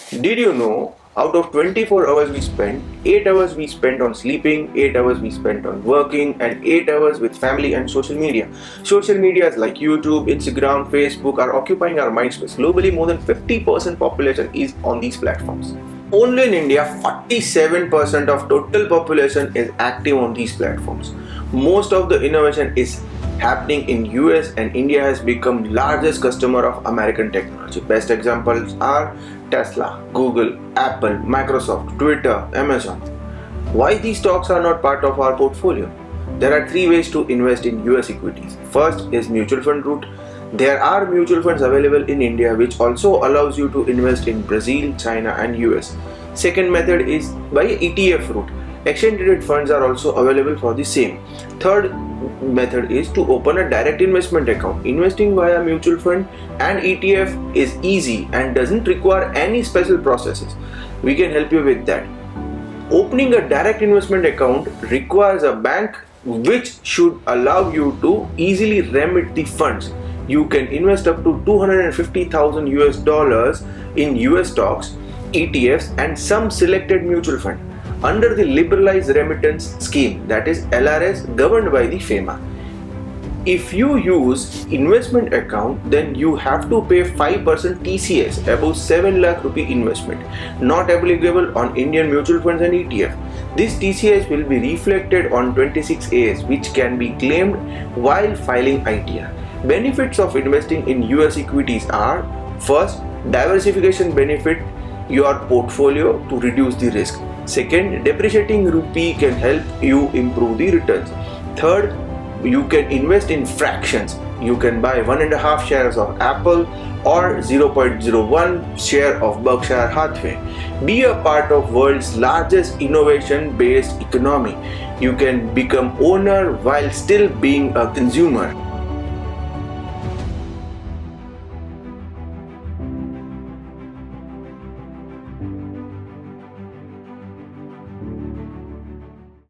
Did you know out of 24 hours we spend, 8 hours we spent on sleeping, 8 hours we spent on working, and 8 hours with family and social media. Social medias like YouTube, Instagram, Facebook are occupying our mind space. Globally, more than 50% population is on these platforms. Only in India, 47% of total population is active on these platforms. Most of the innovation is happening in US, and India has become largest customer of American technology. Best examples are Tesla, Google, Apple, Microsoft, Twitter, Amazon. Why these stocks are not part of our portfolio? There are three ways to invest in US equities. First is mutual fund route. There are mutual funds available in India which also allows you to invest in Brazil, China and US. Second method is by ETF route. Exchange traded funds are also available for the same. Third method is to open a direct investment account. Investing via mutual fund and ETF is easy and doesn't require any special processes. We can help you with that. Opening a direct investment account requires a bank which should allow you to easily remit the funds. You can invest up to $250,000 US in US stocks, ETFs and some selected mutual fund under the liberalized remittance scheme, that is LRS, governed by the FEMA. If you use investment account, then you have to pay 5% TCS above 7 lakh rupee investment, not applicable on Indian mutual funds and ETF. This TCS will be reflected on 26As, which can be claimed while filing ITR. Benefits of investing in US equities are: first, diversification benefit your portfolio to reduce the risk. Second, depreciating rupee can help you improve the returns. Third, you can invest in fractions. You can buy 1.5 shares of Apple or 0.01 share of Berkshire Hathaway. Be a part of world's largest innovation-based economy. You can become owner while still being a consumer.